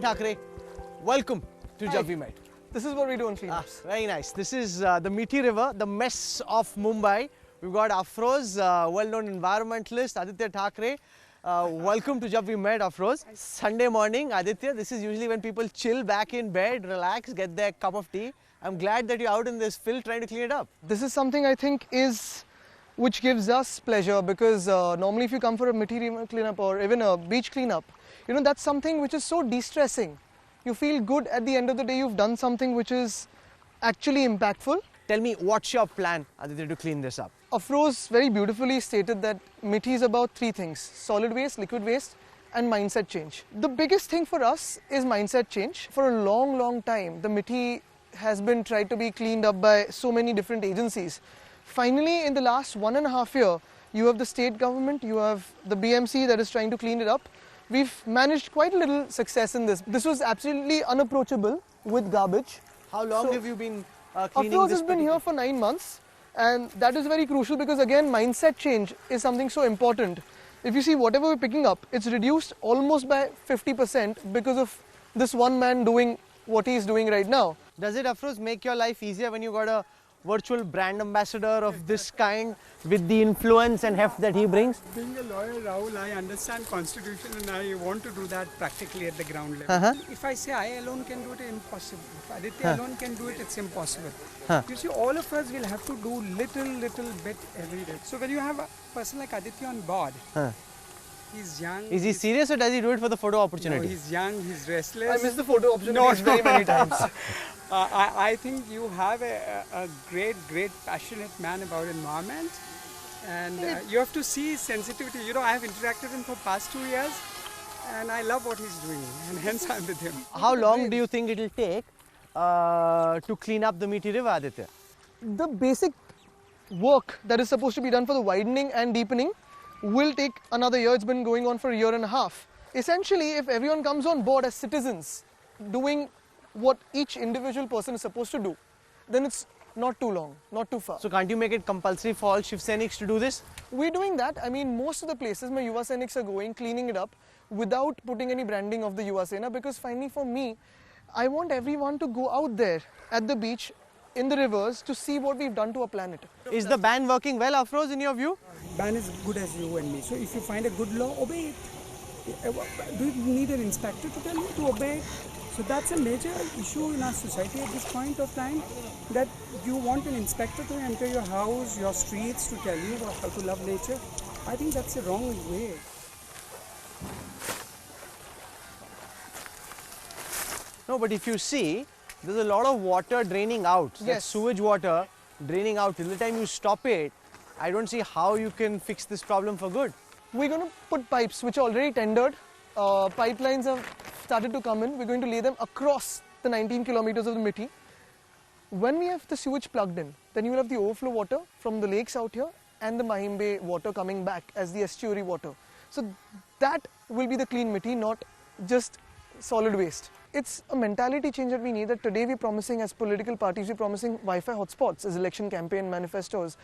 Thackeray. Welcome to Jab We Met. This is what we do on cleanups. Very nice. This is the Meaty River, the mess of Mumbai. We've got Afroz, well-known environmentalist, Aditya Thackeray. Welcome to Jab We Met, Afroz. Sunday morning, Aditya, this is usually when people chill back in bed, relax, get their cup of tea. I'm glad that you're out in this field trying to clean it up. This is something I think which gives us pleasure, because normally if you come for a Meaty River cleanup or even a beach cleanup, you know, that's something which is so de-stressing. You feel good at the end of the day, you've done something which is actually impactful. Tell me, what's your plan, Aditya, to clean this up? Afroz very beautifully stated that Meaty is about three things: solid waste, liquid waste and mindset change. The biggest thing for us is mindset change. For a long time, the Meaty has been tried to be cleaned up by so many different agencies. Finally, in the last 1.5 years, you have the state government, you have the BMC that is trying to clean it up. We've managed quite a little success in this. This was absolutely unapproachable with garbage. How long have you been cleaning Afroz this? Has been here for 9 months, and that is very crucial because again, mindset change is something so important. If you see whatever we're picking up, it's reduced almost by 50% because of this one man doing what he's doing right now. Does it, Afroz, make your life easier when you got a virtual brand ambassador of this kind with the influence and heft that he brings? Being a lawyer, Rahul, I understand constitution and I want to do that practically at the ground level. If I say I alone can do it, impossible. If Aditya alone can do it, it's impossible. You see, all of us will have to do little bit every day. So when you have a person like Aditya on board, he's young. Is he serious or does he do it for the photo opportunity? No, he's young, he's restless. I missed the photo opportunities very many times. I think you have a great passionate man about environment, and you have to see sensitivity. You know, I have interacted with him for past 2 years and I love what he's doing, and hence I'm with him. How long do you think it will take to clean up the Meaty River, Aditya? The basic work that is supposed to be done for the widening and deepening will take another year. It's been going on for 1.5 years. Essentially, if everyone comes on board as citizens doing what each individual person is supposed to do, then it's not too long, not too far. So can't you make it compulsory for all Shiv Sainiks to do this? We're doing that. I mean, most of the places my Yuva Seniks are going, cleaning it up without putting any branding of the Yuva Sena, because finally for me, I want everyone to go out there at the beach, in the rivers, to see what we've done to our planet. Is the ban working well, Afroz, in your view? Ban is good as you and me. So if you find a good law, obey it. Do you need an inspector to tell you to obey it? So that's a major issue in our society at this point of time, that you want an inspector to enter your house, your streets, to tell you how to love nature. I think that's the wrong way. No, but if you see, there's a lot of water draining out. Yes. That sewage water draining out. Till the time you stop it, I don't see how you can fix this problem for good. We're going to put pipes which are already tendered. Pipelines have started to come in. We're going to lay them across the 19 kilometers of the Meaty. When we have the sewage plugged in, then you will have the overflow water from the lakes out here and the Mahimbe water coming back as the estuary water. So that will be the clean Meaty, not just solid waste. It's a mentality change that we need, that today we're promising, as political parties, we're promising Wi-Fi hotspots as election campaign manifestos.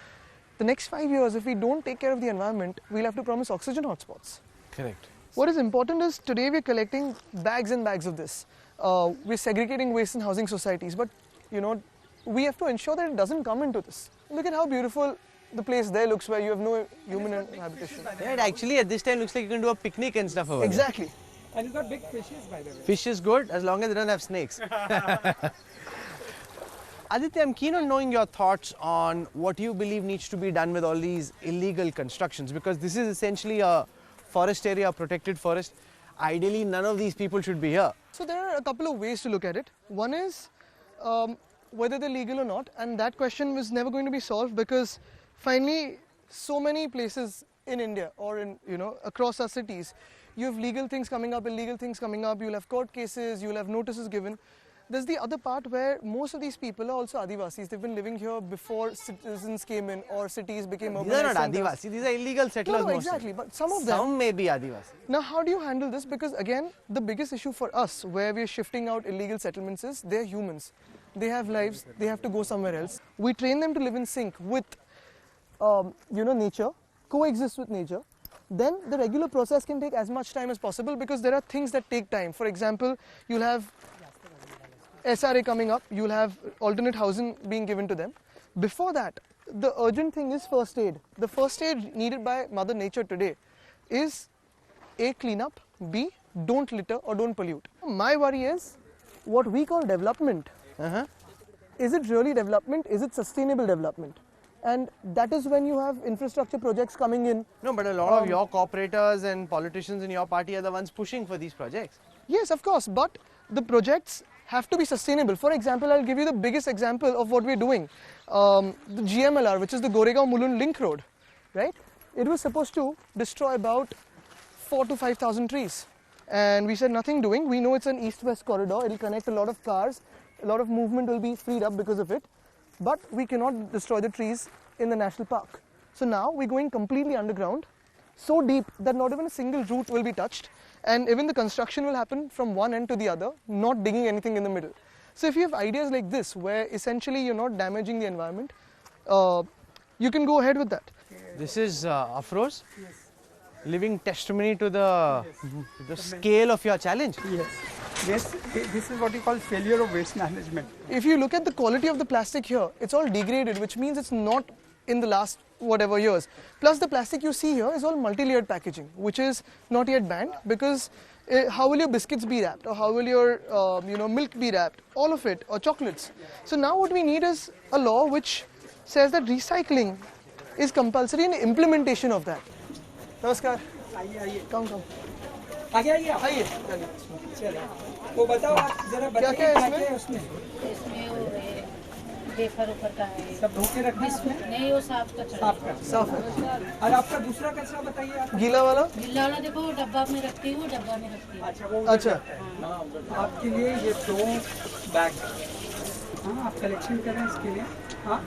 The next 5 years, if we don't take care of the environment, we'll have to promise oxygen hotspots. Correct. What is important is, today we're collecting bags and bags of this. We're segregating waste in housing societies, but you know, we have to ensure that it doesn't come into this. Look at how beautiful the place there looks, where you have no human habitation. Yeah, it actually at this time looks like you can do a picnic and stuff over Exactly. there. And you've got big fishes, by the way. Fish is good as long as they don't have snakes. Aditya, I'm keen on knowing your thoughts on what you believe needs to be done with all these illegal constructions, because this is essentially a forest area, a protected forest. Ideally, none of these people should be here. So there are a couple of ways to look at it. One is whether they're legal or not, and that question was never going to be solved, because finally so many places in India or in, you know, across our cities, you have legal things coming up, illegal things coming up, you'll have court cases, you'll have notices given. There's the other part where most of these people are also Adivasis. They've been living here before citizens came in or cities became urbanized. These are not Adivasi, these are illegal settlers. No, exactly, but some of them. Some may be Adivasi. Now, how do you handle this? Because again, the biggest issue for us, where we're shifting out illegal settlements, is they're humans. They have lives, they have to go somewhere else. We train them to live in sync with, nature, coexist with nature. then the regular process can take as much time as possible because there are things that take time. For example, you'll have SRA coming up, you'll have alternate housing being given to them. Before that, the urgent thing is first aid. The first aid needed by Mother Nature today is A, clean up, B, don't litter or don't pollute. My worry is what we call development. Is it really development? Is it sustainable development? And that is when you have infrastructure projects coming in. No, but a lot of your corporators and politicians in your party are the ones pushing for these projects. Yes, of course, but the projects have to be sustainable. For example, I'll give you the biggest example of what we're doing. The GMLR, which is the Goregaon-Mulund link road, right? It was supposed to destroy about 4,000 to 5,000 trees. And we said nothing doing. We know it's an east-west corridor. It'll connect a lot of cars. A lot of movement will be freed up because of it. But we cannot destroy the trees in the national park. So now we're going completely underground, so deep that not even a single root will be touched. And even the construction will happen from one end to the other, not digging anything in the middle. So if you have ideas like this, where essentially you're not damaging the environment, you can go ahead with that. This is Afroz, living testimony to the scale of your challenge. Yes, this is what you call failure of waste management. If you look at the quality of the plastic here, it's all degraded, which means it's not in the last whatever years. Plus the plastic you see here is all multi-layered packaging, which is not yet banned because how will your biscuits be wrapped, or how will your milk be wrapped, all of it, or chocolates. So now what we need is a law which says that recycling is compulsory and implementation of that. Namaskar. Come. आइए चलो वो बताओ आप जरा बताइए क्या है उसमें वो है वेफर ऊपर का है सब धो के रखना है नहीं वो साफ का साफ है और आपका दूसरा कैसा बताइए आप गीला वाला देखो डब्बा में रखती हूँ डब्बा में रखती हूँ अच्छा वो अच्छा आपके लिए ये 2 बैग हाँ आप कलेक्शन करें इसके लिए हाँ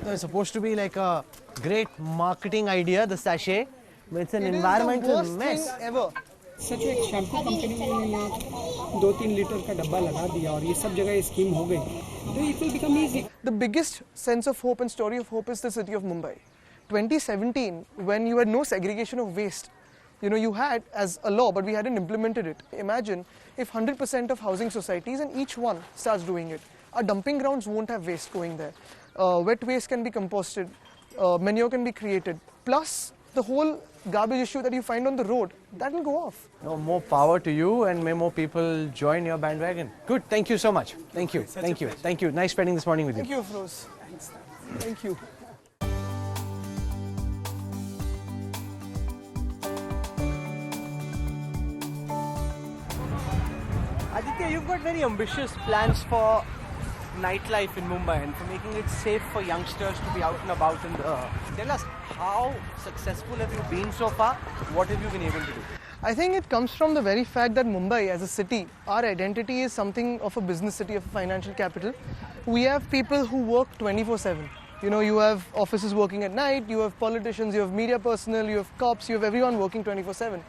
It's supposed to be like a great marketing idea, the sachet, but it's an environmental mess. Ever. सच एक शैम्पू कंपनी ने यहाँ 2-3 लीटर का डब्बा लगा दिया और ये सब जगह ये स्कीम हो गई तो it will become easy. The biggest sense of hope and story of hope is the city of Mumbai. 2017, when you had no segregation of waste, you had as a law, but we hadn't implemented it. Imagine if 100% of housing societies and each one starts doing it. Our dumping grounds won't have waste going there. Wet waste can be composted, manure can be created, plus the whole garbage issue that you find on the road, that will go off. No, more power to you, and may more people join your bandwagon. Good, thank you so much. Thank you. Nice spending this morning with you. Thank you, Afroz. Thank you. Aditya, you've got very ambitious plans for nightlife in Mumbai and for making it safe for youngsters to be out and about. Tell us, how successful have you been so far? What have you been able to do? I think it comes from the very fact that Mumbai as a city, our identity is something of a business city, of a financial capital. We have people who work 24/7. You have offices working at night, you have politicians, you have media personnel, you have cops, you have everyone working 24/7.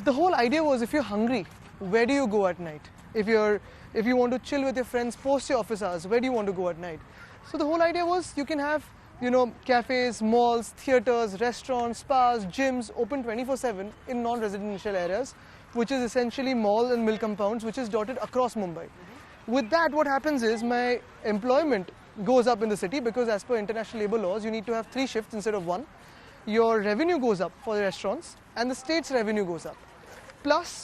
The whole idea was, if you're hungry, where do you go at night? If you want to chill with your friends post your office hours, where do you want to go at night? So the whole idea was you can have, cafes, malls, theatres, restaurants, spas, gyms open 24/7 in non-residential areas, which is essentially mall and mill compounds, which is dotted across Mumbai. With that, what happens is my employment goes up in the city because as per international labour laws, you need to have 3 shifts instead of 1. Your revenue goes up for the restaurants and the state's revenue goes up. Plus,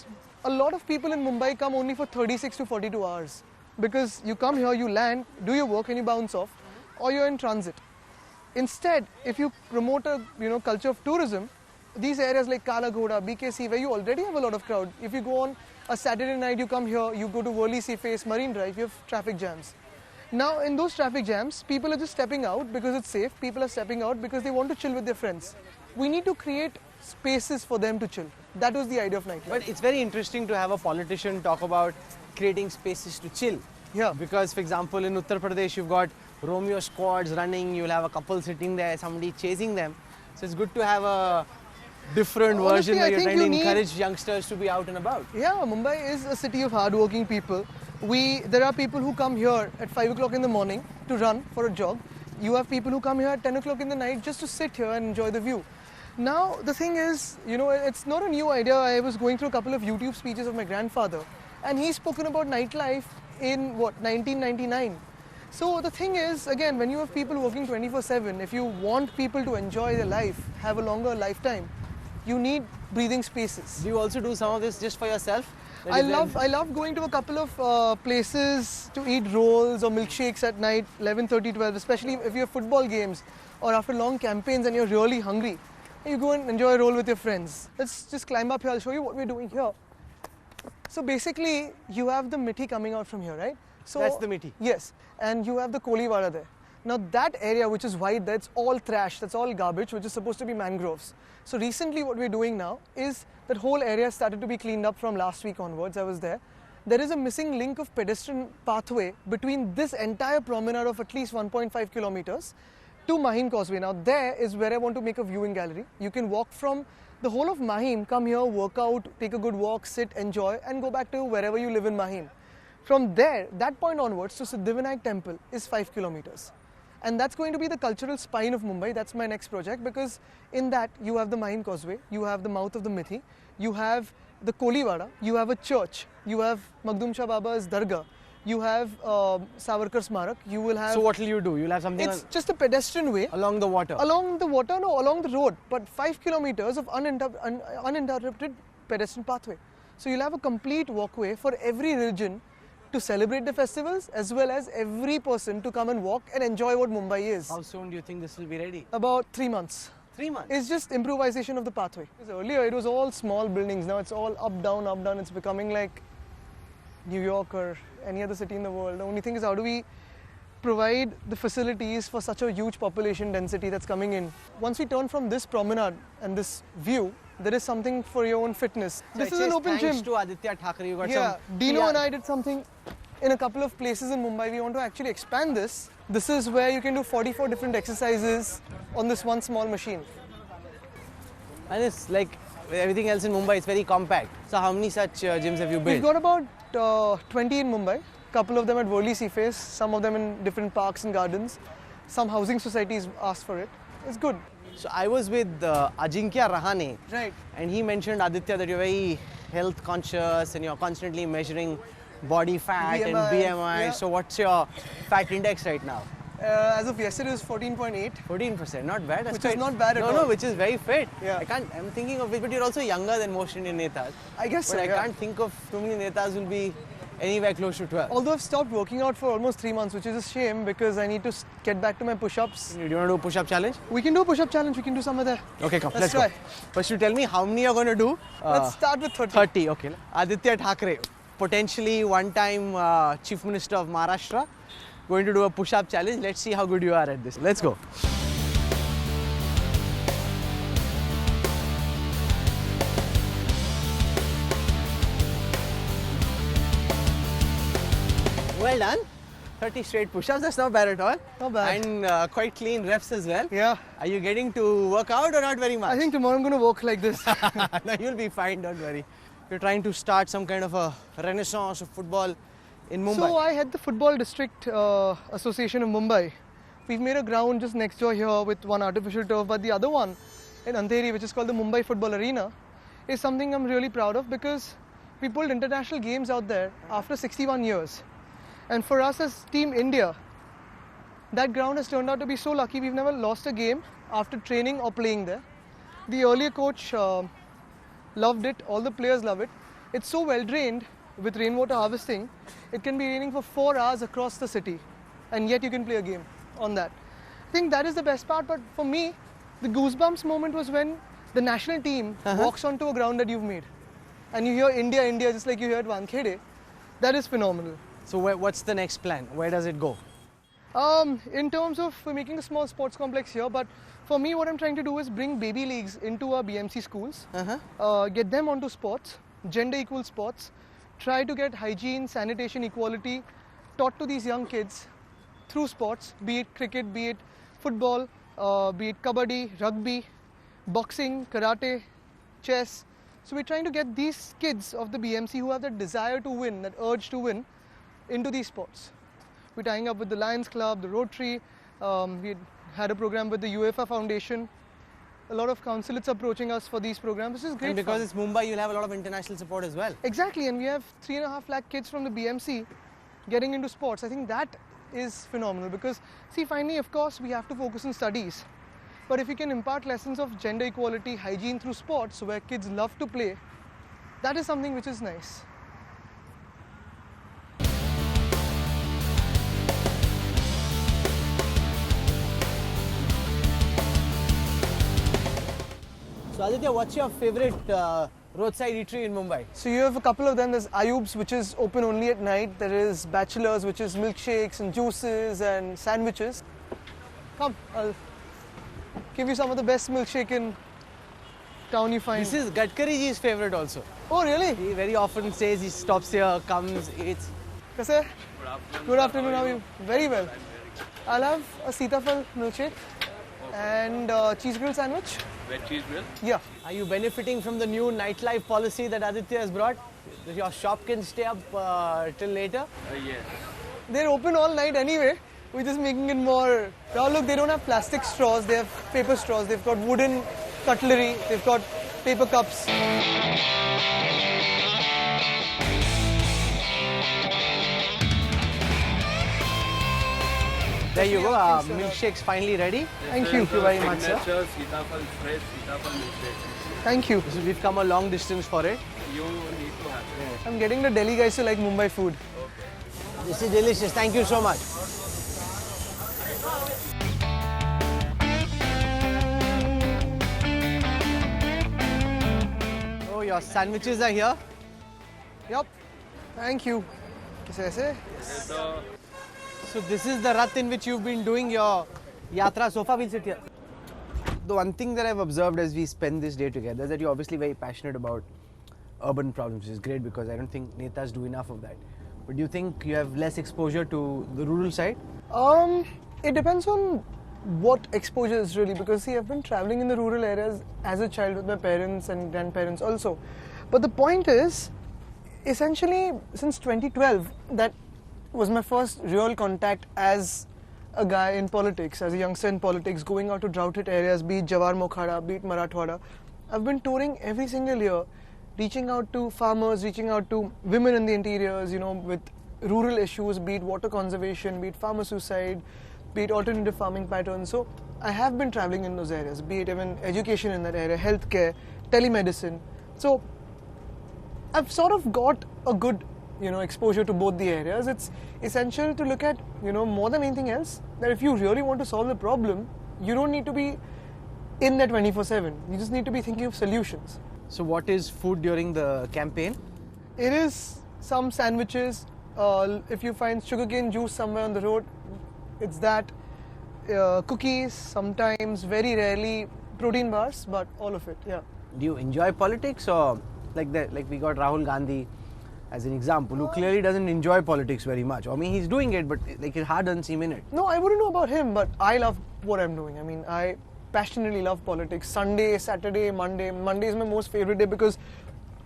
a lot of people in Mumbai come only for 36 to 42 hours because you come here, you land, do your work and you bounce off, or you're in transit. Instead, if you promote a culture of tourism, these areas like Kala Ghoda, BKC, where you already have a lot of crowd, if you go on a Saturday night, you come here, you go to Worli Sea Face, Marine Drive, you have traffic jams. Now in those traffic jams, people are just stepping out because it's safe, people are stepping out because they want to chill with their friends. We need to create spaces for them to chill. That was the idea of nightlife. But it's very interesting to have a politician talk about creating spaces to chill. Yeah. Because, for example, in Uttar Pradesh, you've got Romeo squads running, you'll have a couple sitting there, somebody chasing them. So it's good to have a different Honestly, version where I you're think trying to you encourage youngsters to be out and about. Yeah, Mumbai is a city of hard-working people. There are people who come here at 5 o'clock in the morning to run for a jog. You have people who come here at 10 o'clock in the night just to sit here and enjoy the view. Now, the thing is, you know, it's not a new idea. I was going through a couple of YouTube speeches of my grandfather, and he's spoken about nightlife in, 1999. So the thing is, again, when you have people working 24/7, if you want people to enjoy their life, have a longer lifetime, you need breathing spaces. Do you also do some of this just for yourself? That I you then- love going to a couple of places to eat rolls or milkshakes at night, 11:30, 12, especially if you have football games or after long campaigns and you're really hungry. You go and enjoy a roll with your friends. Let's just climb up here. I'll show you what we're doing here. So basically, you have the mithi coming out from here, right? So That's the mithi. Yes, and you have the Koliwara there. Now that area which is white, that's all trash, that's all garbage, which is supposed to be mangroves. So recently what we're doing now is that whole area started to be cleaned up from last week onwards. I was there. There is a missing link of pedestrian pathway between this entire promenade of at least 1.5 kilometers to Mahim Causeway. Now there is where I want to make a viewing gallery. You can walk from the whole of Mahim, come here, work out, take a good walk, sit, enjoy, and go back to wherever you live in Mahim. From there, that point onwards to Siddhivinayak temple is 5 kilometers. And that's going to be the cultural spine of Mumbai. That's my next project, because in that you have the Mahim Causeway, you have the mouth of the Mithi, you have the Koliwara, you have a church, you have Magdum Shah Baba's Dargah, you have Savarkar Smarak, you will have... So what will you do? You'll have something It's just a pedestrian way. along the water. Along the water? No, along the road. But 5 kilometers of uninterrupted pedestrian pathway. So you'll have a complete walkway for every religion to celebrate the festivals, as well as every person to come and walk and enjoy what Mumbai is. How soon do you think this will be ready? About 3 months. 3 months. It's just improvisation of the pathway. Because earlier it was all small buildings. Now it's all up, down, up, down. It's becoming like New York or any other city in the world. The only thing is, how do we provide the facilities for such a huge population density that's coming in? Once we turn from this promenade and this view, there is something for your own fitness. So This it is an says open thanks gym. to Aditya Thackeray. You got Yeah, some Dino PR. and I did something in a couple of places in Mumbai. We want to actually expand this. This is where you can do 44 different exercises on this one small machine. And it's like everything else in Mumbai, it's very compact. So how many such gyms have you We've built? got about 20 in Mumbai. Couple of them at Worli Seaface, some of them in different parks and gardens. Some housing societies asked for it. It's good. So I was with Ajinkya Rahane, Right. and he mentioned, Aditya, that you're very health conscious and you're constantly measuring body fat and BMI, BMI. yeah. So what's your fat index right now? As of yesterday, it was 14.8. 14%, not bad. That's Which is quite- not bad at No, all. which is very fit. Yeah. I'm thinking of it, but you're also younger than most Indian netas. I guess But so, I yeah. can't think of too many netas who will be anywhere close to 12. Although I've stopped working out for almost 3 months, which is a shame because I need to get back to my push-ups. Do you want to do a push-up challenge? We can do a push-up challenge. We can do some of that. Okay, come. Let's Let's try. go. First, you tell me how many you're going to do. Let's start with 30. 30, okay. Aditya Thackeray, potentially one-time Chief Minister of Maharashtra, going to do a push-up challenge. Let's see how good you are at this. Let's go. Well done. 30 straight push-ups, that's not bad at all. Not bad. And quite clean reps as well. Yeah. Are you getting to work out or not very much? I think tomorrow I'm going to walk like this. No, you'll be fine, don't worry. You're trying to start some kind of a renaissance of football in Mumbai. So I head the Football District Association of Mumbai. We've made a ground just next door here with one artificial turf, but the other one in Andheri, which is called the Mumbai Football Arena, is something I'm really proud of because we pulled international games out there after 61 years. And for us as Team India, that ground has turned out to be so lucky. We've never lost a game after training or playing there. The earlier coach loved it, all the players love it. It's so well drained with rainwater harvesting, it can be raining for 4 hours across the city, and yet you can play a game on that. I think that is the best part, but for me, the goosebumps moment was when the national team walks onto a ground that you've made, and you hear India, India, just like you hear at Wankhede. That is phenomenal. So what's the next plan? Where does it go? In terms of we're making a small sports complex here, but for me, what I'm trying to do is bring baby leagues into our BMC schools, get them onto sports, gender equal sports, try to get hygiene, sanitation, equality taught to these young kids through sports, be it cricket, be it football, be it kabaddi, rugby, boxing, karate, chess. So we're trying to get these kids of the BMC who have that desire to win, that urge to win, into these sports. We're tying up with the Lions Club, the Rotary. We had a program with the UEFA Foundation. a lot of consulates approaching us for these programs. This is great. And because fun. it's Mumbai, you'll have a lot of international support as well. Exactly, and we have 3.5 lakh kids from the BMC getting into sports. I think that is phenomenal because, see, finally, of course, we have to focus on studies. But if we can impart lessons of gender equality, hygiene through sports where kids love to play, that is something which is nice. So Aditya, what's your favorite roadside eatery in Mumbai? So you have a couple of them. There's Ayub's, which is open only at night. There is Bachelor's, which is milkshakes and juices and sandwiches. Come, I'll give you some of the best milkshake in town you find. This is Gadkari ji's favorite also. Oh, really? He very often says he stops here, comes, eats. Kaise? Good afternoon. How are you? Very well. I'll have a Sitafal milkshake and cheese grill sandwich. Veg cheese grill? Yeah. Are you benefiting from the new nightlife policy that Aditya has brought? That your shop can stay up till later? Yes. They're open all night anyway. We're just making it more. Now look, they don't have plastic straws. They have paper straws. They've got wooden cutlery. They've got paper cups. There you go. Milkshake's finally ready. Thank you very much, sir. Signature Sitafal fresh Sitafal milkshake. Thank you. We've come a long distance for it. You need to have it. I'm getting the Delhi guys to like Mumbai food. This is delicious. Thank you so much. Oh, your sandwiches are here. Yep. Thank you. Kaise aise? So this is the rath in which you've been doing your yatra. Sofa, we'll sit here. The one thing that I've observed as we spend this day together is that you're obviously very passionate about urban problems, which is great because I don't think netas do enough of that. But do you think you have less exposure to the rural side? It depends on what exposure is really, because see, I've been traveling in the rural areas as a child with my parents and grandparents also. But the point is, essentially since 2012, that was my first real contact as a guy in politics, as a youngster in politics, going out to drought-hit areas, be it Jawar Mokhada, be it Marathwada. I've been touring every single year, reaching out to farmers, reaching out to women in the interiors, you know, with rural issues, be it water conservation, be it farmer suicide, be it alternative farming patterns. So I have been traveling in those areas, be it even education in that area, healthcare, telemedicine. So I've sort of got a good, you know, exposure to both the areas. It's essential to look at, you know, more than anything else, that if you really want to solve the problem, you don't need to be in there 24/7. You just need to be thinking of solutions. So what is food during the campaign? It is some sandwiches. If you find sugarcane juice somewhere on the road, it's that. Cookies, sometimes, very rarely, protein bars, but all of it, yeah. Do you enjoy politics, or like we got Rahul Gandhi as an example, who clearly doesn't enjoy politics very much? I mean, he's doing it, but like his heart doesn't seem in it. No, I wouldn't know about him, but I love what I'm doing. I mean, I passionately love politics. Sunday, Saturday, Monday. Monday is my most favorite day because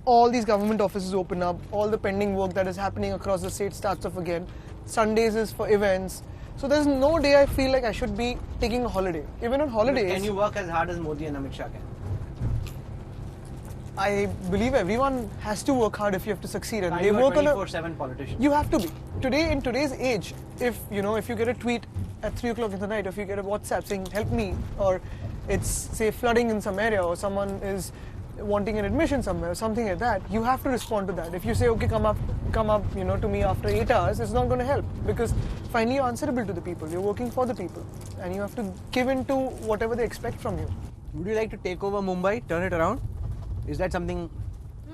all these government offices open up, all the pending work that is happening across the state starts off again. Sundays is for events. So there's no day I feel like I should be taking a holiday. Even on holidays. Can you work as hard as Modi and Amit Shah can? I believe everyone has to work hard if you have to succeed, and Are they you a work on a 24/7 politician? You have to be. Today, in today's age, if you get a tweet at 3 o'clock in the night, if you get a WhatsApp saying help me, or it's say flooding in some area, or someone is wanting an admission somewhere, or something like that, you have to respond to that. If you say okay, come up, to me after 8 hours, it's not going to help, because finally you're answerable to the people. You're working for the people, and you have to give in to whatever they expect from you. Would you like to take over Mumbai, turn it around? Is that something?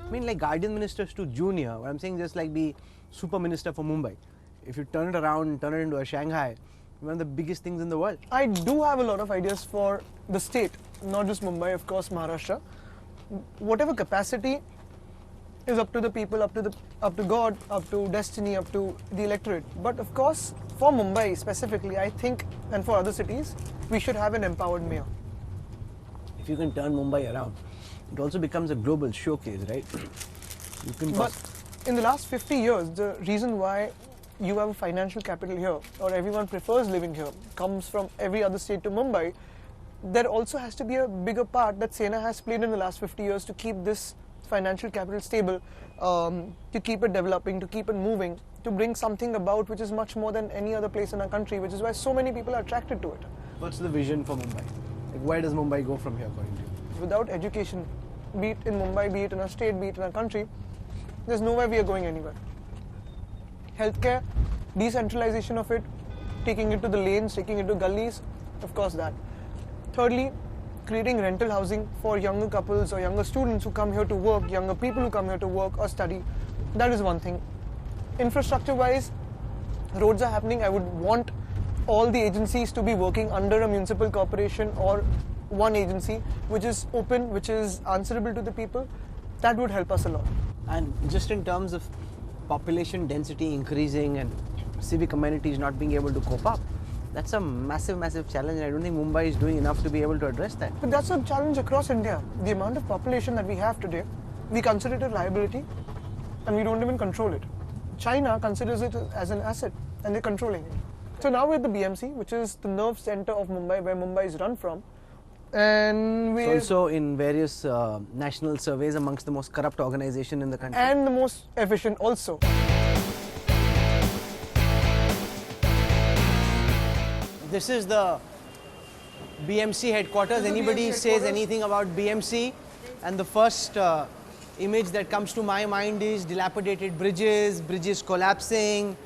I mean, like guardian ministers to junior. What I'm saying, just like be super minister for Mumbai. If you turn it around, turn it into a Shanghai, one of the biggest things in the world. I do have a lot of ideas for the state, not just Mumbai, of course, Maharashtra. Whatever capacity is up to the people, up to God, up to destiny, up to the electorate. But of course, for Mumbai specifically, I think, and for other cities, we should have an empowered mayor. If you can turn Mumbai around, it also becomes a global showcase, right? You can But in the last 50 years, the reason why you have a financial capital here, or everyone prefers living here, comes from every other state to Mumbai, there also has to be a bigger part that Sena has played in the last 50 years to keep this financial capital stable, to keep it developing, to keep it moving, to bring something about which is much more than any other place in our country, which is why so many people are attracted to it. What's the vision for Mumbai? Like, where does Mumbai go from here, according to you? Without education, be it in Mumbai, be it in our state, be it in our country, there's nowhere we are going anywhere. Healthcare, decentralization of it, taking it to the lanes, taking it to gullies, of course that. Thirdly, creating rental housing for younger couples or younger students who come here to work, younger people who come here to work or study. That is one thing. Infrastructure-wise, roads are happening. I would want all the agencies to be working under a municipal corporation or one agency which is open, which is answerable to the people. That would help us a lot. And just in terms of population density increasing and civic amenities not being able to cope up, that's a massive, massive challenge, and I don't think Mumbai is doing enough to be able to address that. But that's a challenge across India. The amount of population that we have today, we consider it a liability and we don't even control it. China considers it as an asset and they're controlling it. So now we're at the BMC, which is the nerve center of Mumbai, where Mumbai is run from. And we also in various national surveys amongst the most corrupt organization in the country. And the most efficient also. This is the BMC headquarters. Anybody says anything about BMC, and the first image that comes to my mind is dilapidated bridges, bridges collapsing,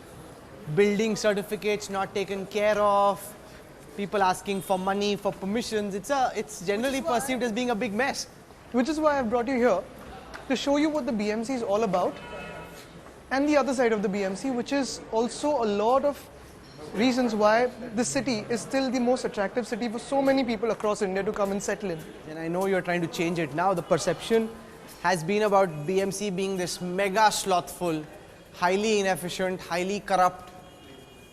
building certificates not taken care of, people asking for money, for permissions. It's generally perceived as being a big mess. Which is why I've brought you here, to show you what the BMC is all about, and the other side of the BMC, which is also a lot of reasons why this city is still the most attractive city for so many people across India to come and settle in. And I know you're trying to change it now. The perception has been about BMC being this mega slothful, highly inefficient, highly corrupt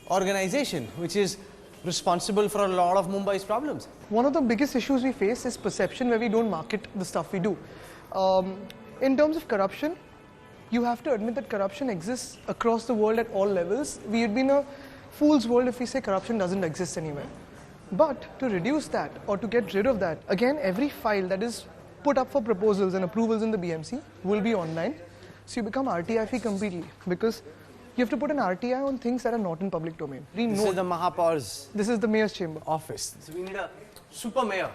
organization, which is responsible for a lot of Mumbai's problems. One of the biggest issues we face is perception, where we don't market the stuff we do. In terms of corruption, you have to admit that corruption exists across the world at all levels. We would be in a fool's world if we say corruption doesn't exist anywhere. But to reduce that or to get rid of that, again, every file that is put up for proposals and approvals in the BMC will be online. So you become RTI free completely, because you have to put an RTI on things that are not in public domain. This is the Mahapaur's. This is the mayor's chamber. Office. So we need a super mayor.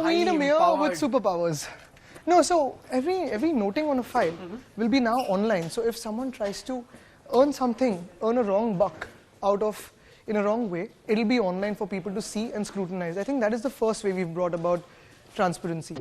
We need a mayor with superpowers. No, so every noting on a file will be now online. So if someone tries to earn something, earn a wrong buck out of in a wrong way, it'll be online for people to see and scrutinize. I think that is the first way we've brought about transparency.